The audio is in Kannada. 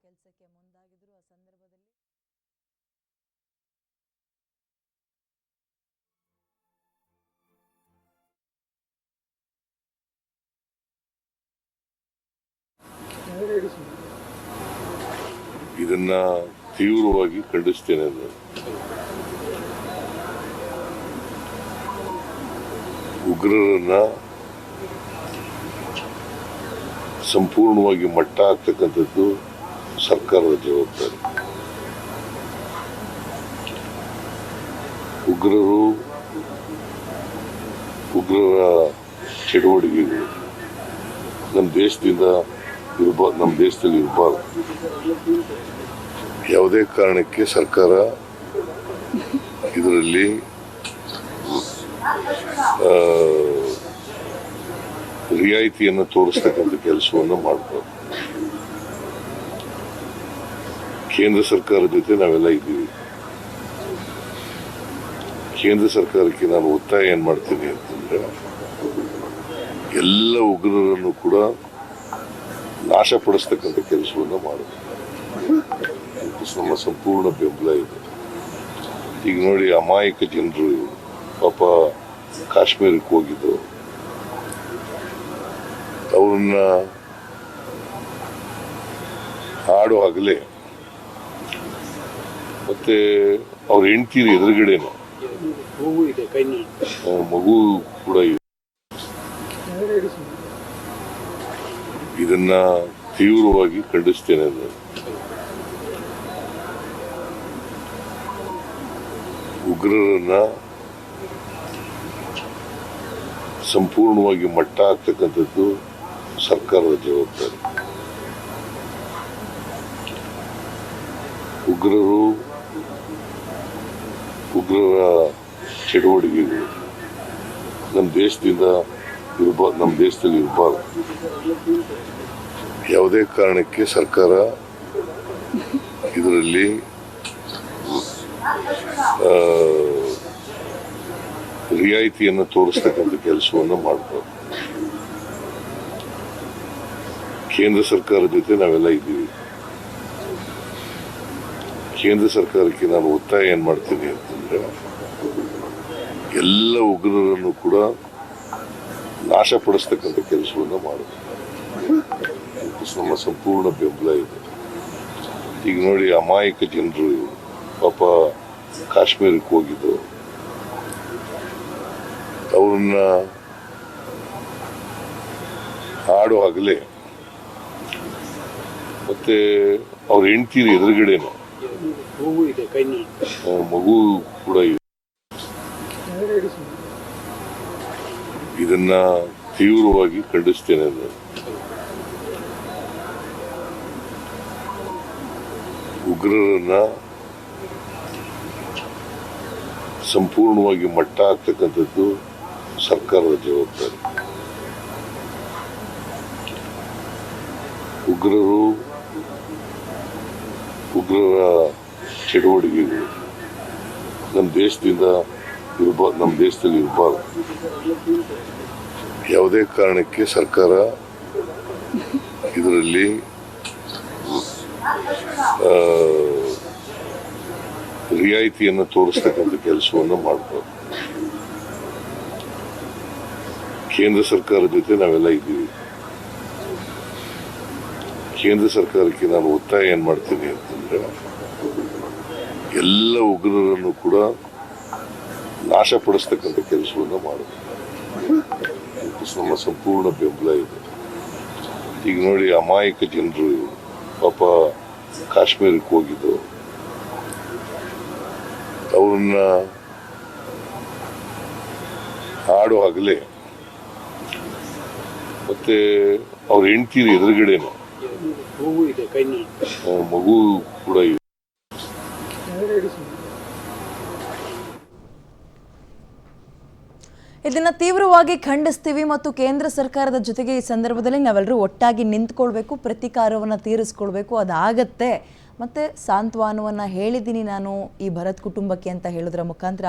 ಕೆಲಸಕ್ಕೆ ಮುಂದಾಗಿದ್ರು. ಆ ಸಂದರ್ಭದಲ್ಲಿ ಇದನ್ನ ತೀವ್ರವಾಗಿ ಖಂಡಿಸ್ತೇನೆ. ಉಗ್ರರನ್ನ ಸಂಪೂರ್ಣವಾಗಿ ಮಟ್ಟ ಹಾಕ್ತಕ್ಕಂಥದ್ದು ಸರ್ಕಾರದ ಜವಾಬ್ದಾರಿ. ಉಗ್ರರ ಚಟುವಟಿಕೆಗಳು ನಮ್ಮ ದೇಶದಲ್ಲಿ ಇರಬಾರ್ದು. ಯಾವುದೇ ಕಾರಣಕ್ಕೆ ಸರ್ಕಾರ ಇದರಲ್ಲಿ ರಿಯಾಯಿತಿಯನ್ನು ತೋರಿಸ್ತಕ್ಕಂಥ ಕೆಲಸವನ್ನು ಮಾಡಬಾರ್ದು. ಕೇಂದ್ರ ಸರ್ಕಾರದ ಜೊತೆ ನಾವೆಲ್ಲ ಇದ್ದೀವಿ. ಕೇಂದ್ರ ಸರ್ಕಾರಕ್ಕೆ ನಾನು ಒತ್ತಾಯ ಏನ್ ಮಾಡ್ತೀನಿ ಅಂತಂದ್ರೆ, ಎಲ್ಲ ಉಗ್ರರನ್ನು ಕೂಡ ನಾಶಪಡಿಸ್ತಕ್ಕಂಥ ಕೆಲಸವನ್ನು ಮಾಡಬೇಕು. ನಮ್ಮ ಸಂಪೂರ್ಣ ಬೆಂಬಲ ಇದೆ. ಈಗ ನೋಡಿ, ಅಮಾಯಕ ಜನರು ಪಾಪ ಕಾಶ್ಮೀರಕ್ಕೆ ಹೋಗಿದ್ದು, ಅವ್ರನ್ನ ಹಾಡು ಹಗಲೇ ಮತ್ತೆ ಅವ್ರ ಹೆಂಡತಿರ ಎದುರುಗಡೆನು ಮಗು ಕೂಡ ಇದೆ. ಇದನ್ನ ತೀವ್ರವಾಗಿ ಖಂಡಿಸ್ತೇನೆ. ಉಗ್ರರನ್ನ ಸಂಪೂರ್ಣವಾಗಿ ಮಟ್ಟ ಹಾಕ್ತಕ್ಕಂಥದ್ದು ಸರ್ಕಾರದ ಜವಾಬ್ದಾರಿ. ಉಗ್ರರ ಚಟುವಟಿಕೆಗಳು ನಮ್ಮ ದೇಶದಲ್ಲಿ ಇರಬಾರ್ದು. ಯಾವುದೇ ಕಾರಣಕ್ಕೆ ಸರ್ಕಾರ ಇದರಲ್ಲಿ ರಿಯಾಯಿತಿಯನ್ನು ತೋರಿಸ್ತಕ್ಕಂಥ ಕೆಲಸವನ್ನು ಮಾಡಬಾರ್ದು. ಕೇಂದ್ರ ಸರ್ಕಾರದ ಜೊತೆ ನಾವೆಲ್ಲ ಇದ್ದೀವಿ. ಕೇಂದ್ರ ಸರ್ಕಾರಕ್ಕೆ ನಾನು ಒತ್ತಾಯ ಏನ್ ಮಾಡ್ತೀನಿ ಅಂತಂದ್ರೆ, ಎಲ್ಲ ಉಗ್ರರನ್ನು ಕೂಡ ನಾಶಪಡಿಸ್ತಕ್ಕಂಥ ಕೆಲಸವನ್ನು ಮಾಡಬೇಕು. ನಮ್ಮ ಸಂಪೂರ್ಣ ಬೆಂಬಲ ಇದೆ. ಈಗ ನೋಡಿ, ಅಮಾಯಕ ಜನರು ಪಾಪ ಕಾಶ್ಮೀರಕ್ಕೆ ಹೋಗಿದ್ದು, ಅವ್ರನ್ನ ಹಾಡು ಹಗಲೇ ಮತ್ತೆ ಅವ್ರ ಹೆಂಡತಿರ ಎದುರುಗಡೆನು ಮಗು ಕೂಡ ಇದೆ. ಇದನ್ನ ತೀವ್ರವಾಗಿ ಖಂಡಿಸ್ತೇನೆ. ಉಗ್ರರನ್ನ ಸಂಪೂರ್ಣವಾಗಿ ಮಟ್ಟ ಹಾಕ್ತಕ್ಕಂಥದ್ದು ಸರ್ಕಾರದ ಜವಾಬ್ದಾರಿ. ಉಗ್ರರ ಚಟುವಟಿಕೆಗಳು ನಮ್ಮ ದೇಶದಲ್ಲಿ ಇರಬಾರ್ದು. ಯಾವುದೇ ಕಾರಣಕ್ಕೆ ಸರ್ಕಾರ ಇದರಲ್ಲಿ ರಿಯಾಯಿತಿಯನ್ನು ತೋರಿಸ್ತಕ್ಕಂಥ ಕೆಲಸವನ್ನು ಮಾಡಬಾರ್ದು. ಕೇಂದ್ರ ಸರ್ಕಾರದ ಜೊತೆ ನಾವೆಲ್ಲ ಇದ್ದೀವಿ. ಕೇಂದ್ರ ಸರ್ಕಾರಕ್ಕೆ ನಾನು ಒತ್ತಾಯ ಏನ್ ಮಾಡ್ತೀನಿ ಅಂತಂದ್ರೆ, ಎಲ್ಲ ಉಗ್ರರನ್ನು ಕೂಡ ನಾಶಪಡಿಸ್ತಕ್ಕಂಥ ಕೆಲಸವನ್ನು ಮಾಡಬೇಕು. ನಮ್ಮ ಸಂಪೂರ್ಣ ಬೆಂಬಲ ಇದೆ. ಈಗ ನೋಡಿ, ಅಮಾಯಕ ಜನರು ಪಾಪ ಕಾಶ್ಮೀರಕ್ಕೆ ಹೋಗಿದ್ದು, ಅವ್ರನ್ನ ಹಾಡು ಹಗಲೇ ಮತ್ತೆ ಅವ್ರ ಹೆಂಡತಿರ ಎದುರುಗಡೆನು ಮಗು ಕೂಡ ಇದೆ. ಇದನ್ನ ತೀವ್ರವಾಗಿ ಖಂಡಿಸ್ತೀವಿ ಮತ್ತು ಕೇಂದ್ರ ಸರ್ಕಾರದ ಜೊತೆಗೆ ಈ ಸಂದರ್ಭದಲ್ಲಿ ನಾವೆಲ್ಲರೂ ಒಟ್ಟಾಗಿ ನಿಂತ್ಕೊಳ್ಬೇಕು, ಪ್ರತಿಕಾರವನ್ನು ತೀರಿಸ್ಕೊಳ್ಬೇಕು. ಅದಾಗತ್ತೆ. ಮತ್ತು ಸಾಂತ್ವನವನ್ನು ಹೇಳಿದ್ದೀನಿ ನಾನು ಈ ಭರತ್ ಕುಟುಂಬಕ್ಕೆ ಅಂತ ಹೇಳೋದ್ರ ಮುಖಾಂತರ